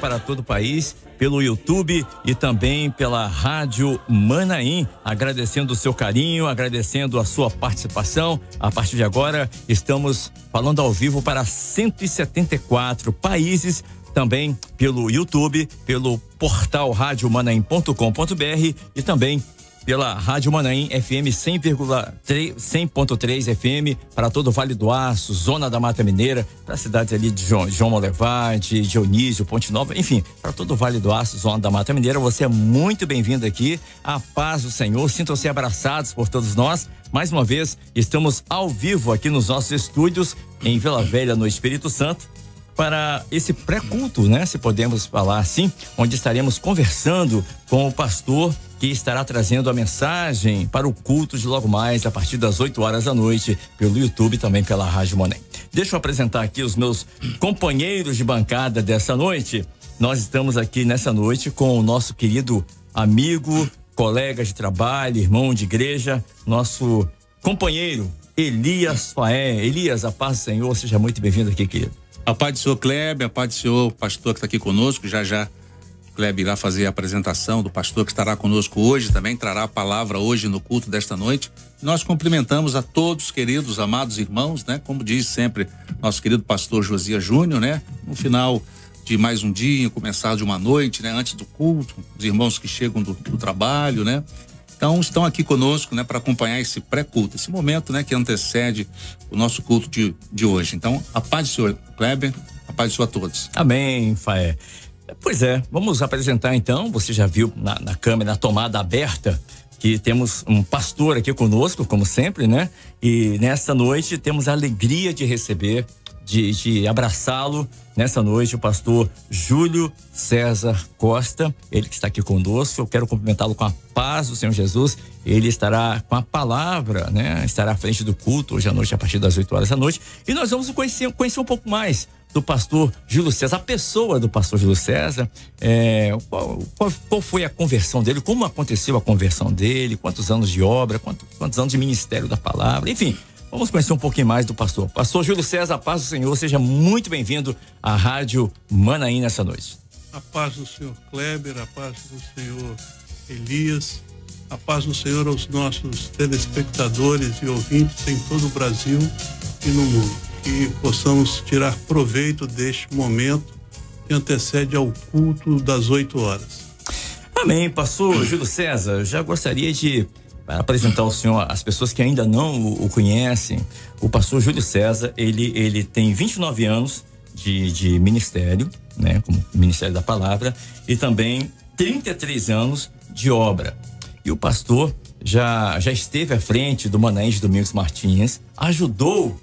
para todo o país, pelo YouTube e também pela Rádio Manaim, agradecendo o seu carinho, agradecendo a sua participação. A partir de agora, estamos falando ao vivo para 174 países, também pelo YouTube, pelo portal radiomanaim.com.br e também pela Rádio Manaim FM 100.3 FM para todo o Vale do Aço, Zona da Mata Mineira, para cidades ali de João Molevade, Dionísio, Ponte Nova, enfim, para todo o Vale do Aço, Zona da Mata Mineira. Você é muito bem-vindo aqui. A paz do Senhor, sintam-se abraçados por todos nós. Mais uma vez, estamos ao vivo aqui nos nossos estúdios em Vila Velha, no Espírito Santo, para esse pré-culto, né? Se podemos falar assim, onde estaremos conversando com o pastor que estará trazendo a mensagem para o culto de logo mais a partir das 8 horas da noite pelo YouTube e também pela Rádio Manaim. Deixa eu apresentar aqui os meus companheiros de bancada dessa noite. Nós estamos aqui nessa noite com o nosso querido amigo, colega de trabalho, irmão de igreja, nosso companheiro Elias Faé. Elias, a paz do Senhor, seja muito bem-vindo aqui, querido. A paz do senhor Kleber, a paz do senhor pastor que está aqui conosco. Já Kleber irá fazer a apresentação do pastor que estará conosco hoje, também trará a palavra hoje no culto desta noite. Nós cumprimentamos a todos, queridos, amados irmãos, né? Como diz sempre nosso querido pastor Josias Júnior, né? No final de mais um dia, começar de uma noite, né? Antes do culto, os irmãos que chegam do trabalho, né? Então, estão aqui conosco, né, para acompanhar esse pré-culto, esse momento, né, que antecede o nosso culto de hoje. Então, a paz do senhor Kleber, a paz do senhor a todos. Amém, Faé. Pois é, vamos apresentar então, você já viu na câmera, na tomada aberta, que temos um pastor aqui conosco, como sempre, né? E nesta noite temos a alegria de receber, de abraçá-lo nessa noite, o pastor Júlio César Costa, ele que está aqui conosco. Eu quero cumprimentá-lo com a paz do Senhor Jesus. Ele estará com a palavra, né? Estará à frente do culto hoje à noite, a partir das 8 horas da noite. E nós vamos conhecer um pouco mais do pastor Júlio César, a pessoa do pastor Júlio César, qual foi a conversão dele, como aconteceu a conversão dele, quantos anos de obra, quantos anos de ministério da palavra, enfim. Vamos conhecer um pouquinho mais do pastor. Pastor Júlio César, a paz do Senhor, seja muito bem-vindo à Rádio Manaim nessa noite. A paz do Senhor Kleber, a paz do Senhor Elias, a paz do Senhor aos nossos telespectadores e ouvintes em todo o Brasil e no mundo. Que possamos tirar proveito deste momento que antecede ao culto das 8 horas. Amém, pastor Júlio César. Eu já gostaria de apresentar ao senhor as pessoas que ainda não o conhecem. O pastor Júlio César, ele tem 29 anos de ministério, né, como Ministério da Palavra, e também 33 anos de obra. E o pastor já esteve à frente do Manaim de Domingos Martins, ajudou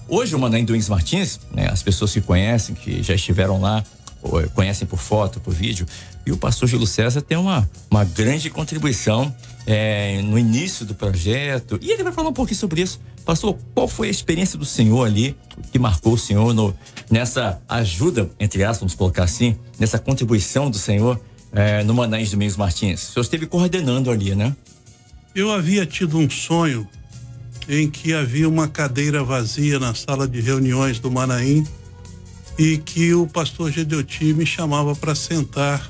hoje o Manaim Domingos Martins, né, as pessoas que conhecem, que já estiveram lá, conhecem por foto, por vídeo. E o pastor Júlio César tem uma grande contribuição no início do projeto, e ele vai falar um pouquinho sobre isso. Pastor, qual foi a experiência do senhor ali que marcou o senhor nessa ajuda, entre aspas, vamos colocar assim, nessa contribuição do senhor no Manaim de Domingos Martins? O senhor esteve coordenando ali, né? Eu havia tido um sonho em que havia uma cadeira vazia na sala de reuniões do Manaim e que o pastor Gedeuti me chamava para sentar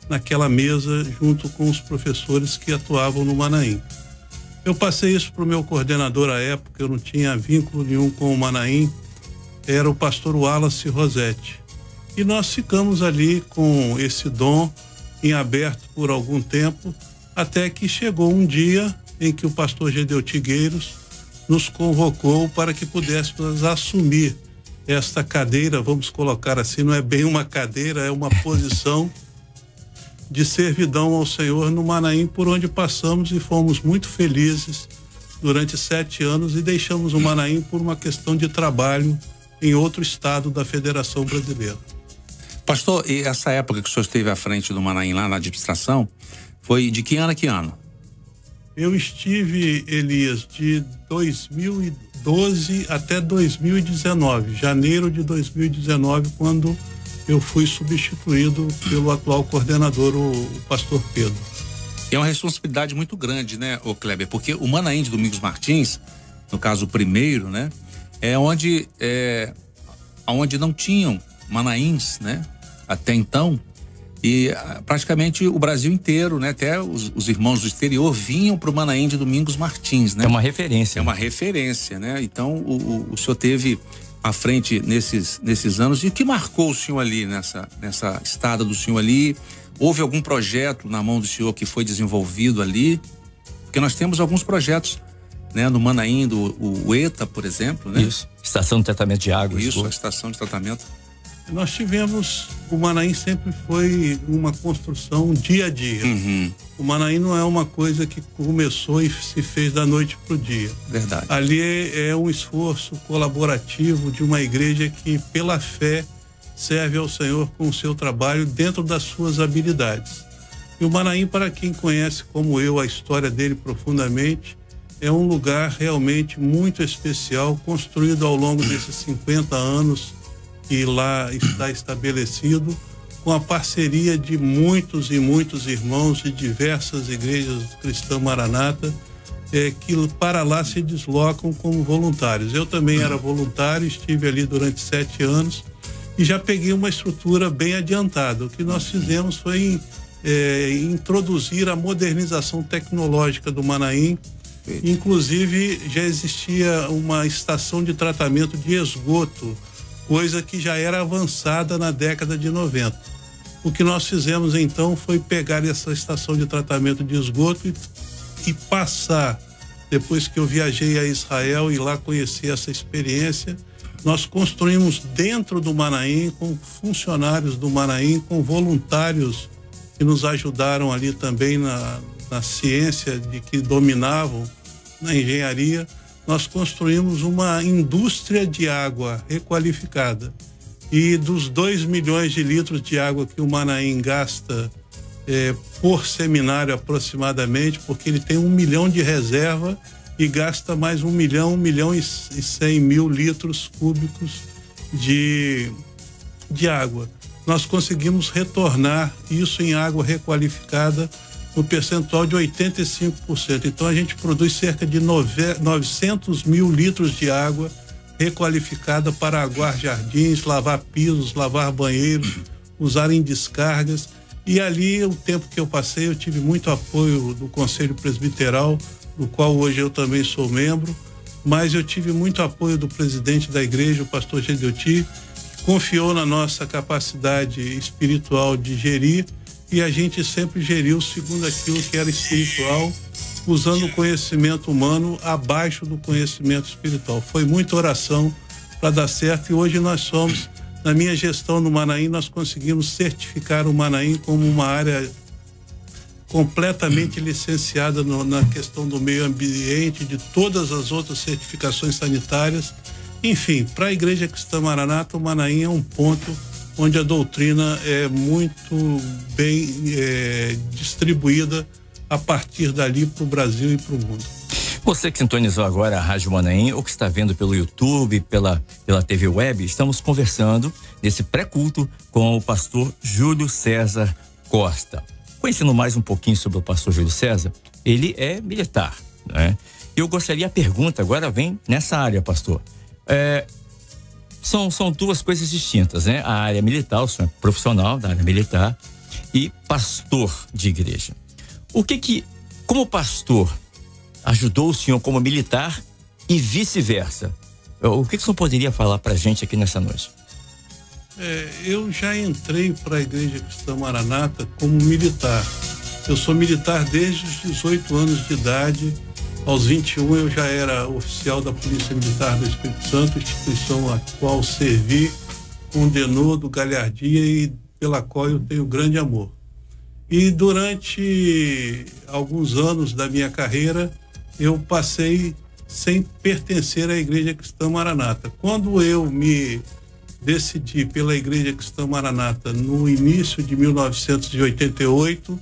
naquela mesa junto com os professores que atuavam no Manaim. Eu passei isso para o meu coordenador à época, eu não tinha vínculo nenhum com o Manaim, era o pastor Wallace Rosetti. E nós ficamos ali com esse dom em aberto por algum tempo, até que chegou um dia em que o pastor Gedeuti Gueiros nos convocou para que pudéssemos assumir esta cadeira, vamos colocar assim, não é bem uma cadeira, é uma posição de servidão ao Senhor no Manaim, por onde passamos e fomos muito felizes durante 7 anos e deixamos o Manaim por uma questão de trabalho em outro estado da Federação Brasileira. Pastor, e essa época que o senhor esteve à frente do Manaim lá na administração, foi de que ano a que ano? Eu estive, Elias, de 2012 até 2019, janeiro de 2019, quando eu fui substituído pelo atual coordenador, o pastor Pedro. É uma responsabilidade muito grande, né, ô Kleber? Porque o Manaim de Domingos Martins, no caso o primeiro, né, onde não tinham Manaíns, né? até então, e praticamente o Brasil inteiro, né? Até os irmãos do exterior vinham para o Manaim de Domingos Martins, né? É uma referência. É uma referência, né? Então o senhor teve à frente nesses anos. E o que marcou o senhor ali nessa estada do senhor ali? Houve algum projeto na mão do senhor que foi desenvolvido ali? Porque nós temos alguns projetos, né? No Manaim, o ETA, por exemplo, né? Isso, estação de tratamento de água. Isso, a estação de tratamento. Nós tivemos, o Manaim sempre foi uma construção dia a dia. Uhum. O Manaim não é uma coisa que começou e se fez da noite para o dia. Verdade. Ali é um esforço colaborativo de uma igreja que, pela fé, serve ao Senhor com o seu trabalho dentro das suas habilidades. E o Manaim, para quem conhece como eu a história dele profundamente, é um lugar realmente muito especial, construído ao longo desses 50 anos que lá está estabelecido, com a parceria de muitos e muitos irmãos de diversas igrejas cristãs Maranata, que para lá se deslocam como voluntários. Eu também era voluntário, estive ali durante 7 anos e já peguei uma estrutura bem adiantada. O que nós fizemos foi introduzir a modernização tecnológica do Manaim. Inclusive já existia uma estação de tratamento de esgoto, coisa que já era avançada na década de 90. O que nós fizemos então foi pegar essa estação de tratamento de esgoto e passar, depois que eu viajei a Israel e lá conheci essa experiência, nós construímos dentro do Manaim, com funcionários do Manaim, com voluntários que nos ajudaram ali também na ciência de que dominavam, na engenharia. Nós construímos uma indústria de água requalificada. E dos 2 milhões de litros de água que o Manaim gasta por seminário aproximadamente, porque ele tem 1 milhão de reserva e gasta mais 1 milhão e 100 mil litros cúbicos de água. Nós conseguimos retornar isso em água requalificada no percentual de 85%. Então a gente produz cerca de 900 mil litros de água requalificada para aguar jardins, lavar pisos, lavar banheiros, usar em descargas. E ali, o tempo que eu passei, eu tive muito apoio do Conselho Presbiteral, do qual hoje eu também sou membro, mas eu tive muito apoio do presidente da igreja, o pastor Gedeuti, que confiou na nossa capacidade espiritual de gerir, e a gente sempre geriu segundo aquilo que era espiritual, usando o conhecimento humano abaixo do conhecimento espiritual. Foi muita oração para dar certo, e hoje nós somos, na minha gestão no Manaim, nós conseguimos certificar o Manaim como uma área completamente licenciada na questão do meio ambiente, de todas as outras certificações sanitárias. Enfim, para a Igreja Cristã Maranata, o Manaim é um ponto onde a doutrina é muito bem distribuída a partir dali para o Brasil e para o mundo. Você que sintonizou agora a Rádio Manaim ou que está vendo pelo YouTube, pela TV Web, estamos conversando nesse pré-culto com o pastor Júlio César Costa. Conhecendo mais um pouquinho sobre o pastor Júlio César, ele é militar, né? Eu gostaria, a pergunta agora vem nessa área, pastor. São duas coisas distintas, né? A área militar, o senhor é profissional da área militar, e pastor de igreja. Como pastor, ajudou o senhor como militar e vice-versa? O que o senhor poderia falar pra gente aqui nessa noite? Eu já entrei para a Igreja Cristã Maranata como militar. Eu sou militar desde os 18 anos de idade. Aos 21 eu já era oficial da Polícia Militar do Espírito Santo, instituição a qual servi com denodo, galhardia e pela qual eu tenho grande amor. E durante alguns anos da minha carreira, eu passei sem pertencer à Igreja Cristã Maranata. Quando eu me decidi pela Igreja Cristã Maranata no início de 1988,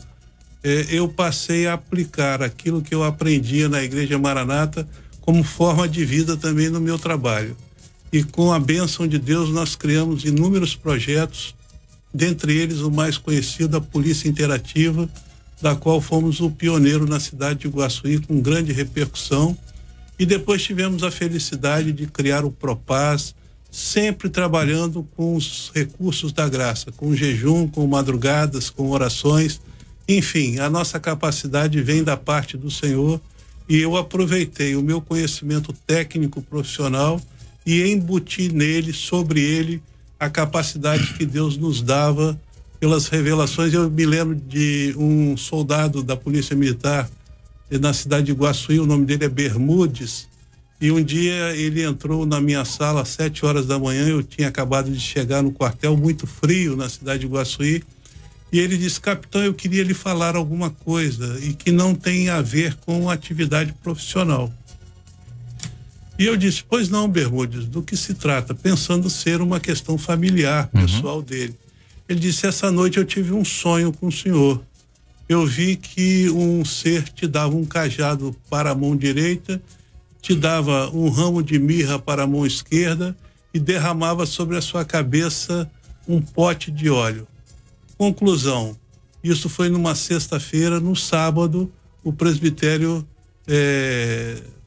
eu passei a aplicar aquilo que eu aprendia na Igreja Maranata como forma de vida também no meu trabalho. E com a bênção de Deus nós criamos inúmeros projetos, dentre eles o mais conhecido, a Polícia Interativa, da qual fomos o pioneiro na cidade de Iguaçuí, com grande repercussão. E depois tivemos a felicidade de criar o Propaz, sempre trabalhando com os recursos da graça, com jejum, com madrugadas, com orações. Enfim, a nossa capacidade vem da parte do Senhor, e eu aproveitei o meu conhecimento técnico profissional e embuti nele, sobre ele, a capacidade que Deus nos dava pelas revelações. Eu me lembro de um soldado da Polícia Militar na cidade de Iguaçuí, o nome dele é Bermudes, e um dia ele entrou na minha sala às 7 horas da manhã. Eu tinha acabado de chegar no quartel, muito frio na cidade de Iguaçuí, e ele disse: capitão, eu queria lhe falar alguma coisa e que não tem a ver com atividade profissional. E eu disse: pois não, Bermudes, do que se trata? Pensando ser uma questão familiar, pessoal dele. Ele disse: essa noite eu tive um sonho com o senhor. Eu vi que um ser te dava um cajado para a mão direita, te dava um ramo de mirra para a mão esquerda e derramava sobre a sua cabeça um pote de óleo. Conclusão: isso foi numa sexta-feira. No sábado, o presbitério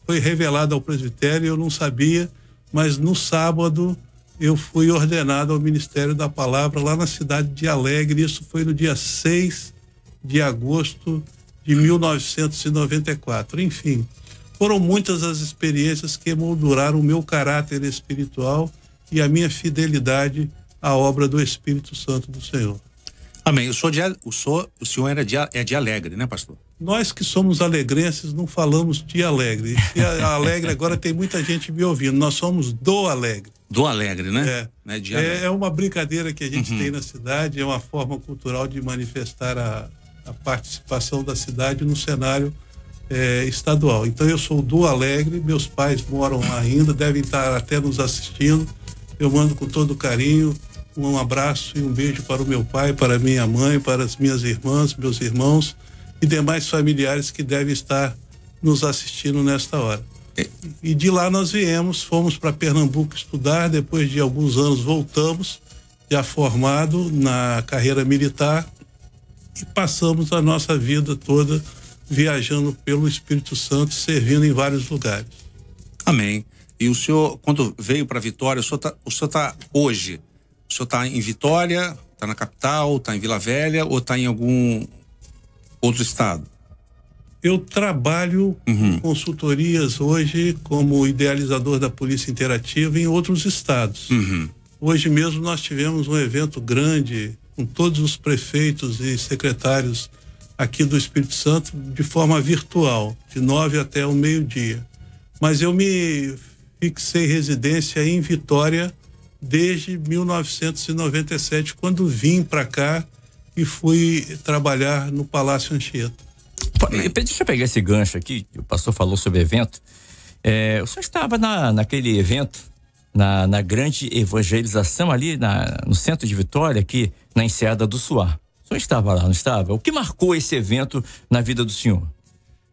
foi revelado ao presbitério, eu não sabia, mas no sábado eu fui ordenado ao Ministério da Palavra lá na cidade de Alegre. Isso foi no dia 6 de agosto de 1994. Enfim, foram muitas as experiências que emolduraram o meu caráter espiritual e a minha fidelidade à obra do Espírito Santo do Senhor. Amém. O senhor é de Alegre, né, pastor? Nós que somos alegrenses não falamos de Alegre. E a Alegre agora tem muita gente me ouvindo. Nós somos do Alegre. Do Alegre, né? É uma brincadeira que a gente tem na cidade, é uma forma cultural de manifestar a participação da cidade no cenário estadual. Então eu sou do Alegre, meus pais moram lá ainda, devem estar até nos assistindo. Eu mando com todo carinho um abraço e um beijo para o meu pai, para a minha mãe, para as minhas irmãs, meus irmãos e demais familiares que devem estar nos assistindo nesta hora. E de lá nós fomos para Pernambuco estudar. Depois de alguns anos voltamos, já formado na carreira militar, e passamos a nossa vida toda viajando pelo Espírito Santo, servindo em vários lugares. Amém. E o senhor, quando veio para Vitória, o senhor está hoje, o senhor está em Vitória, está na capital, está em Vila Velha ou está em algum outro estado? Eu trabalho em consultorias hoje como idealizador da Polícia Interativa em outros estados. Hoje mesmo nós tivemos um evento grande com todos os prefeitos e secretários aqui do Espírito Santo de forma virtual, de 9 até o meio-dia. Mas eu me fixei residência em Vitória desde 1997, quando vim para cá e fui trabalhar no Palácio Anchieta. Deixa eu pegar esse gancho aqui, o pastor falou sobre evento. O senhor estava naquele evento, na grande evangelização ali no centro de Vitória, aqui na Enseada do Suar. O senhor estava lá, não estava? O que marcou esse evento na vida do senhor?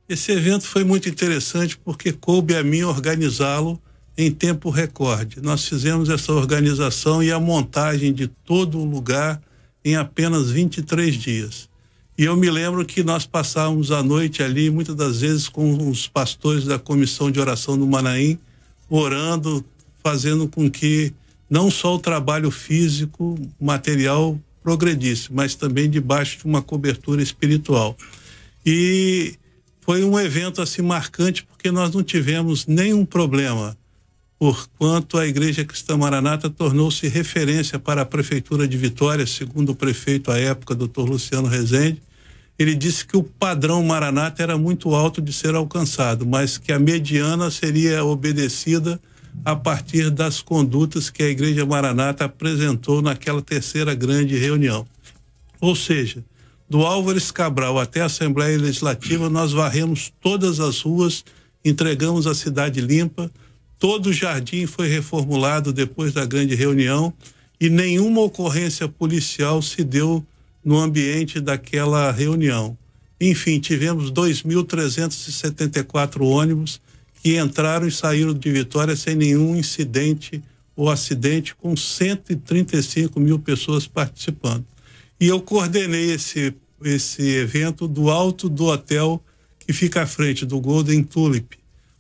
Esse evento foi muito interessante porque coube a mim organizá-lo em tempo recorde. Nós fizemos essa organização e a montagem de todo o lugar em apenas 23 dias. E eu me lembro que nós passávamos a noite ali, muitas das vezes com os pastores da Comissão de Oração do Manaim, orando, fazendo com que não só o trabalho físico, material progredisse, mas também debaixo de uma cobertura espiritual. E foi um evento assim marcante porque nós não tivemos nenhum problema, porquanto a Igreja Cristã Maranata tornou-se referência para a Prefeitura de Vitória, segundo o prefeito à época, Dr. Luciano Rezende. Ele disse que o padrão Maranata era muito alto de ser alcançado, mas que a mediana seria obedecida a partir das condutas que a Igreja Maranata apresentou naquela terceira grande reunião. Ou seja, do Álvares Cabral até a Assembleia Legislativa, nós varremos todas as ruas, entregamos a cidade limpa, todo o jardim foi reformulado depois da grande reunião e nenhuma ocorrência policial se deu no ambiente daquela reunião. Enfim, tivemos 2.374 ônibus que entraram e saíram de Vitória sem nenhum incidente ou acidente, com 135 mil pessoas participando. E eu coordenei esse evento do alto do hotel que fica à frente do Golden Tulip,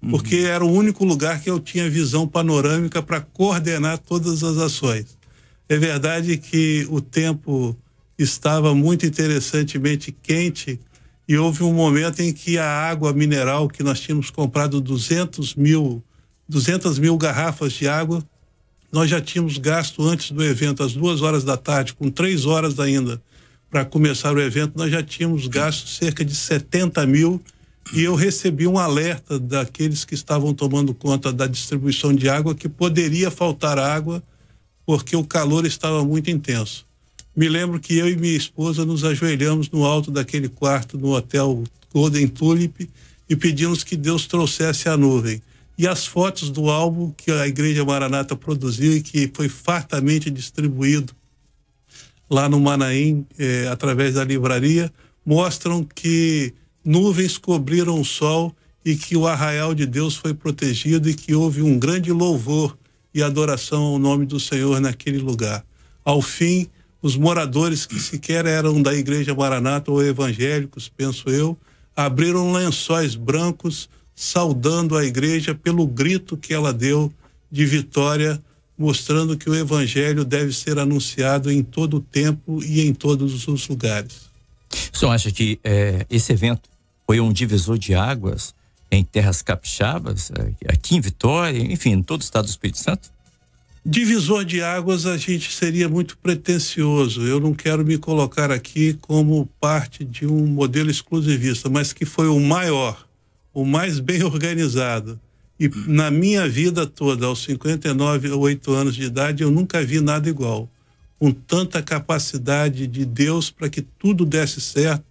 porque era o único lugar que eu tinha visão panorâmica para coordenar todas as ações. É verdade que o tempo estava muito interessantemente quente e houve um momento em que a água mineral, que nós tínhamos comprado 200 mil garrafas de água, nós já tínhamos gasto antes do evento, às 2h da tarde, com 3 horas ainda para começar o evento, nós já tínhamos gasto cerca de 70 mil, e eu recebi um alerta daqueles que estavam tomando conta da distribuição de água que poderia faltar água porque o calor estava muito intenso. Me lembro que eu e minha esposa nos ajoelhamos no alto daquele quarto no hotel Golden Tulip e pedimos que Deus trouxesse a nuvem. E as fotos do álbum que a Igreja Maranata produziu e que foi fartamente distribuído lá no Manaim, através da livraria, mostram que nuvens cobriram o sol e que o arraial de Deus foi protegido e que houve um grande louvor e adoração ao nome do Senhor naquele lugar. Ao fim, os moradores que sequer eram da Igreja Maranata ou evangélicos, penso eu, abriram lençóis brancos saudando a igreja pelo grito que ela deu de vitória, mostrando que o evangelho deve ser anunciado em todo o tempo e em todos os lugares. O senhor acha que esse evento foi um divisor de águas em terras capixabas, aqui em Vitória, enfim, em todo o estado do Espírito Santo? Divisor de águas a gente seria muito pretensioso. Eu não quero me colocar aqui como parte de um modelo exclusivista, mas que foi o maior, o mais bem organizado. E na minha vida toda, aos 58 anos de idade, eu nunca vi nada igual. Com tanta capacidade de Deus para que tudo desse certo,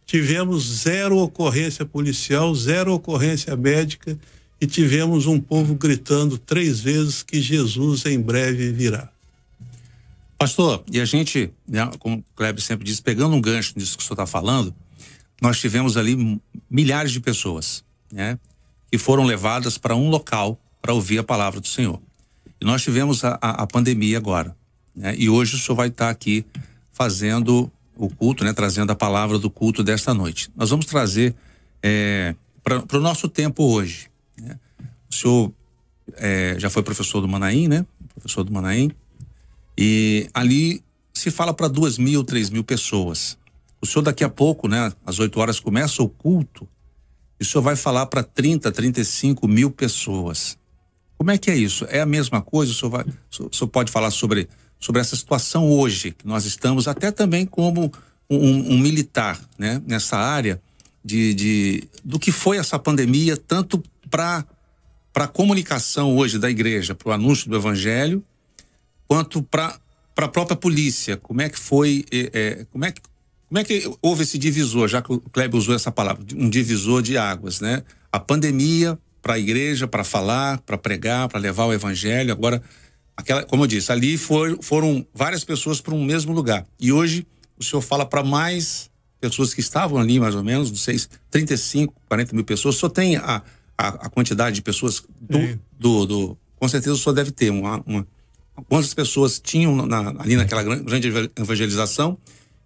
tivemos 0 ocorrência policial, 0 ocorrência médica e tivemos um povo gritando 3 vezes que Jesus em breve virá. Pastor, e a gente, né, como o Kleber sempre diz, pegando um gancho nisso que o senhor está falando, nós tivemos ali milhares de pessoas, né, que foram levadas para um local para ouvir a palavra do Senhor. E nós tivemos a pandemia agora, né, e hoje o senhor vai estar aqui fazendo o culto, né, trazendo a palavra do culto desta noite. Nós vamos trazer para o nosso tempo hoje, né? O senhor já foi professor do Manaim, né? Professor do Manaim. E ali se fala para 2.000, 3.000 pessoas. O senhor daqui a pouco, né? Às 8 horas começa o culto. E o senhor vai falar para 30, 35 mil pessoas. Como é que é isso? É a mesma coisa? O senhor pode falar sobre essa situação hoje, que nós estamos até também como um militar, né? Nessa área do que foi essa pandemia, tanto para a comunicação hoje da igreja, para o anúncio do evangelho, quanto para a própria polícia. Como é que foi, como é que houve esse divisor, já que o Kleber usou essa palavra, um divisor de águas, né? A pandemia para a igreja, para falar, para pregar, para levar o evangelho. Agora, como eu disse, ali foram várias pessoas para um mesmo lugar. E hoje o senhor fala para mais pessoas que estavam ali, mais ou menos, não sei, 35, 40 mil pessoas. O senhor tem a quantidade de pessoas com certeza o senhor deve ter quantas pessoas tinham ali naquela grande evangelização,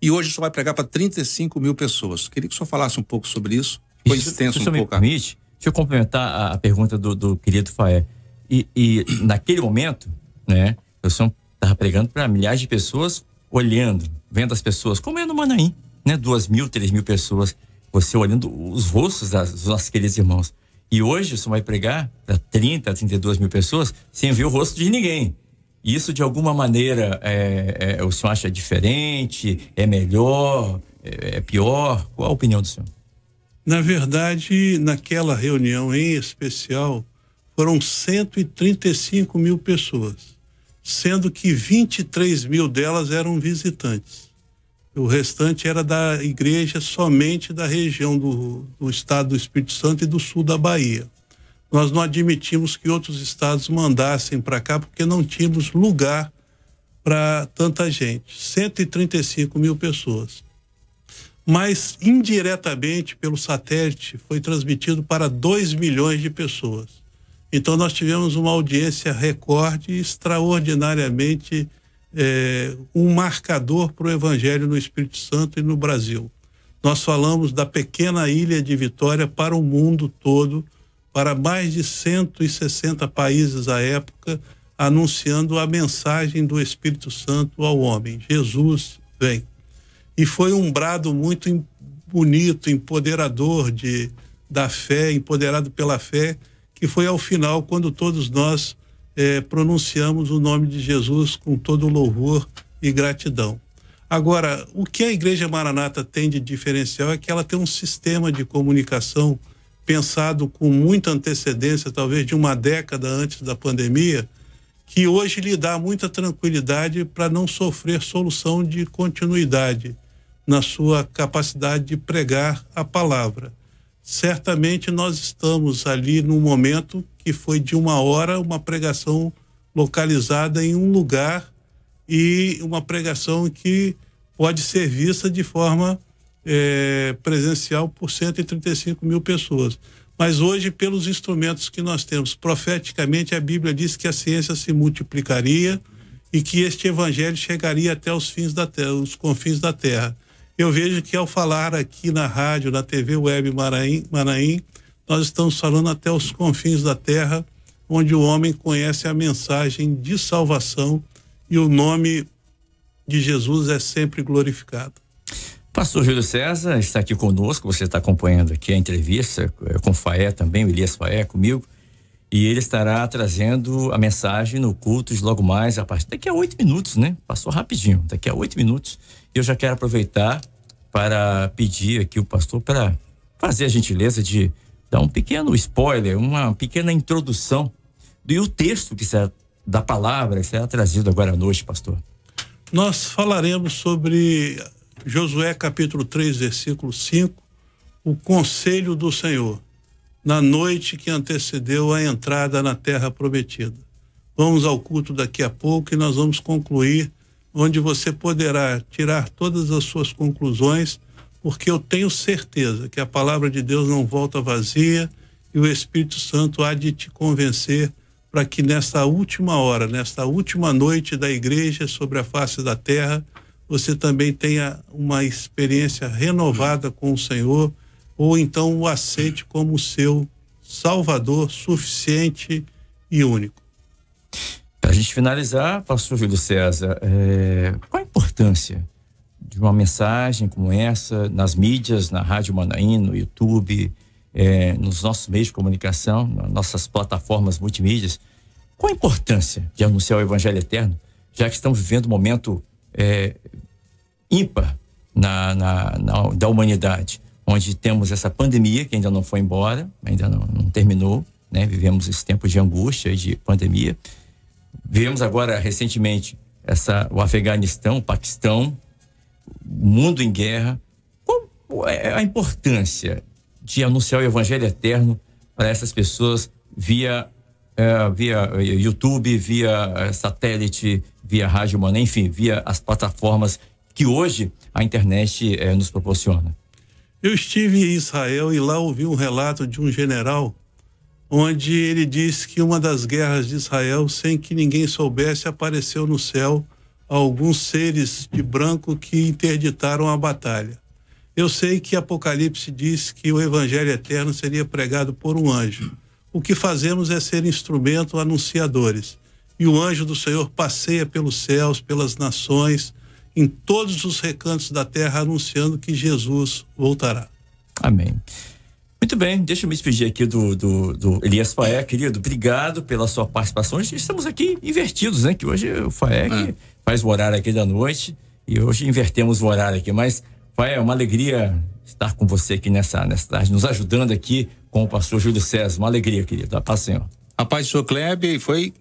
e hoje o senhor vai pregar para 35 mil pessoas. Queria que o senhor falasse um pouco sobre isso. Foi extenso um pouco. Me permite, deixa eu complementar a pergunta do querido Faé. E naquele momento, né, o senhor estava pregando para milhares de pessoas, olhando, vendo as pessoas, como é no Manaim, né, 2.000, 3.000 pessoas, você olhando os rostos dos nossos queridos irmãos. E hoje o senhor vai pregar para 30, 32 mil pessoas sem ver o rosto de ninguém. Isso, de alguma maneira, o senhor acha diferente? É melhor? É pior? Qual a opinião do senhor? Na verdade, naquela reunião em especial, foram 135 mil pessoas, sendo que 23 mil delas eram visitantes. O restante era da igreja somente da região do estado do Espírito Santo e do sul da Bahia. Nós não admitimos que outros estados mandassem para cá porque não tínhamos lugar para tanta gente. 135 mil pessoas. Mas indiretamente pelo satélite foi transmitido para 2 milhões de pessoas. Então nós tivemos uma audiência recorde extraordinariamente um marcador para o evangelho no Espírito Santo e no Brasil. Nós falamos da pequena ilha de Vitória para o mundo todo, para mais de 160 países à época, anunciando a mensagem do Espírito Santo ao homem: Jesus vem. E foi um brado muito bonito, empoderador da fé, empoderado pela fé, que foi ao final quando todos nós pronunciamos o nome de Jesus com todo louvor e gratidão. Agora, o que a Igreja Maranata tem de diferencial é que ela tem um sistema de comunicação pensado com muita antecedência, talvez de uma década antes da pandemia, que hoje lhe dá muita tranquilidade para não sofrer solução de continuidade na sua capacidade de pregar a palavra. Certamente nós estamos ali num momento que foi de 1 hora, uma pregação localizada em um lugar e uma pregação que pode ser vista de forma presencial por 135 mil pessoas. Mas hoje, pelos instrumentos que nós temos, profeticamente a Bíblia diz que a ciência se multiplicaria e que este evangelho chegaria até os fins da terra, os confins da terra. Eu vejo que ao falar aqui na rádio, na TV Web Manaim, nós estamos falando até os confins da terra, onde o homem conhece a mensagem de salvação e o nome de Jesus é sempre glorificado. Pastor Júlio César está aqui conosco, você está acompanhando aqui a entrevista com o Faé também, o Elias Faé comigo, e ele estará trazendo a mensagem no culto de logo mais, a partir daqui a 8 minutos, né? Passou rapidinho, daqui a 8 minutos. Eu já quero aproveitar para pedir aqui o pastor para fazer a gentileza de dar um pequeno spoiler, uma pequena introdução do texto que será, da palavra que será trazido agora à noite, pastor. Nós falaremos sobre Josué capítulo 3, versículo 5, o conselho do Senhor, na noite que antecedeu a entrada na terra prometida. Vamos ao culto daqui a pouco e nós vamos concluir, onde você poderá tirar todas as suas conclusões, porque eu tenho certeza que a palavra de Deus não volta vazia e o Espírito Santo há de te convencer para que nesta última hora, nesta última noite da igreja sobre a face da terra, você também tenha uma experiência renovada com o Senhor, ou então o aceite como seu Salvador suficiente e único. Para a gente finalizar, pastor Júlio César, qual a importância de uma mensagem como essa nas mídias, na Rádio Manaim, no YouTube, nos nossos meios de comunicação, nas nossas plataformas multimídias? Qual a importância de anunciar o Evangelho Eterno, já que estamos vivendo um momento ímpar da humanidade, onde temos essa pandemia que ainda não foi embora, ainda não terminou, né? Vivemos esse tempo de angústia e de pandemia. Vivemos agora recentemente o Afeganistão, o Paquistão, o mundo em guerra. Qual é a importância de anunciar o Evangelho Eterno para essas pessoas via YouTube, via satélite, via Rádio Manaim, enfim, via as plataformas que hoje a internet nos proporciona? Eu estive em Israel e lá ouvi um relato de um general onde ele disse que uma das guerras de Israel, sem que ninguém soubesse, apareceu no céu alguns seres de branco que interditaram a batalha. Eu sei que Apocalipse diz que o Evangelho Eterno seria pregado por um anjo. O que fazemos é ser instrumento anunciadores. E o anjo do Senhor passeia pelos céus, pelas nações, em todos os recantos da terra, anunciando que Jesus voltará. Amém. Muito bem, deixa eu me despedir aqui do Elias Faé, querido. Obrigado pela sua participação. Estamos aqui invertidos, né? Que hoje o Faé que faz o horário aqui da noite e hoje invertemos o horário aqui. Mas, Faé, é uma alegria estar com você aqui nessa tarde, nos ajudando aqui com o pastor Júlio César. Uma alegria, querido. A paz, Senhor. A paz do senhor Kleber. Foi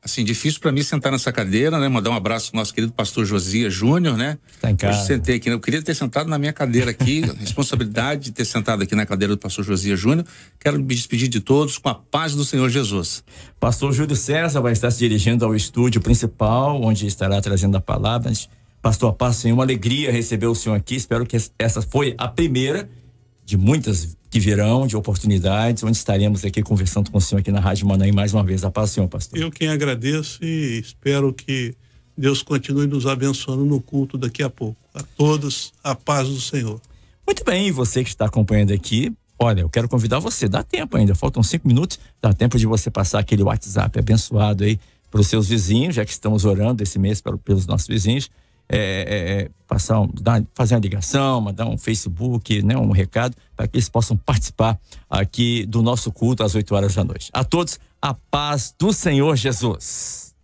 assim, difícil para mim sentar nessa cadeira, né? Mandar um abraço pro nosso querido pastor Josias Júnior, né? Tá em casa. Hoje sentei aqui, né? Eu queria ter sentado na minha cadeira aqui, responsabilidade de ter sentado aqui na cadeira do pastor Josias Júnior. Quero me despedir de todos com a paz do Senhor Jesus. Pastor Júlio César vai estar se dirigindo ao estúdio principal, onde estará trazendo a palavra. Pastor, a paz do Senhor, uma alegria receber o senhor aqui. Espero que essa foi a primeira de muitas que virão, de oportunidades, onde estaremos aqui conversando com o senhor aqui na Rádio Manaim mais uma vez. A paz do Senhor, pastor. Eu quem agradeço e espero que Deus continue nos abençoando no culto daqui a pouco. A todos, a paz do Senhor. Muito bem, e você que está acompanhando aqui, Olha, eu quero convidar você, dá tempo ainda, faltam 5 minutos, dá tempo de você passar aquele WhatsApp abençoado aí para os seus vizinhos, já que estamos orando esse mês pelos nossos vizinhos, fazer uma ligação, mandar um Facebook, né, um recado, para que eles possam participar aqui do nosso culto às 8 horas da noite. A todos, a paz do Senhor Jesus.